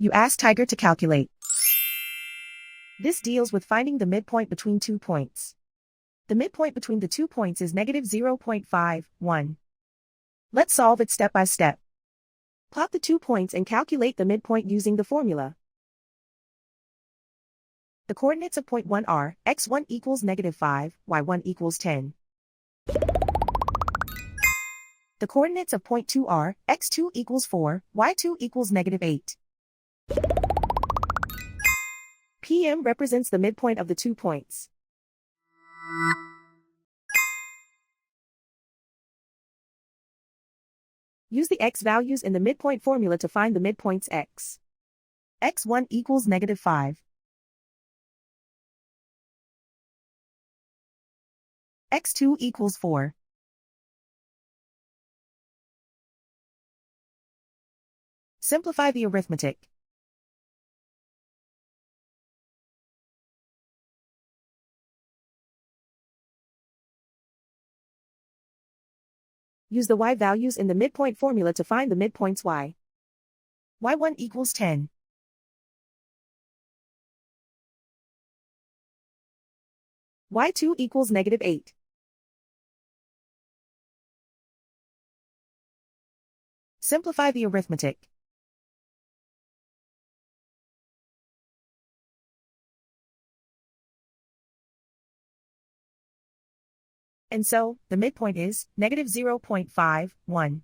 You ask Tiger to calculate. This deals with finding the midpoint between 2 points. The midpoint between the 2 points is negative 0.51. Let's solve it step by step. Plot the 2 points and calculate the midpoint using the formula. The coordinates of point 1 are x1 equals negative 5, y1 equals 10. The coordinates of point 2 are x2 equals 4, y2 equals negative 8. PM represents the midpoint of the 2 points. Use the x values in the midpoint formula to find the midpoints x. x1 equals negative 5. x2 equals 4. Simplify the arithmetic. Use the y values in the midpoint formula to find the midpoints y. y1 equals 10. y2 equals negative 8. Simplify the arithmetic. And so, the midpoint is negative 0.51.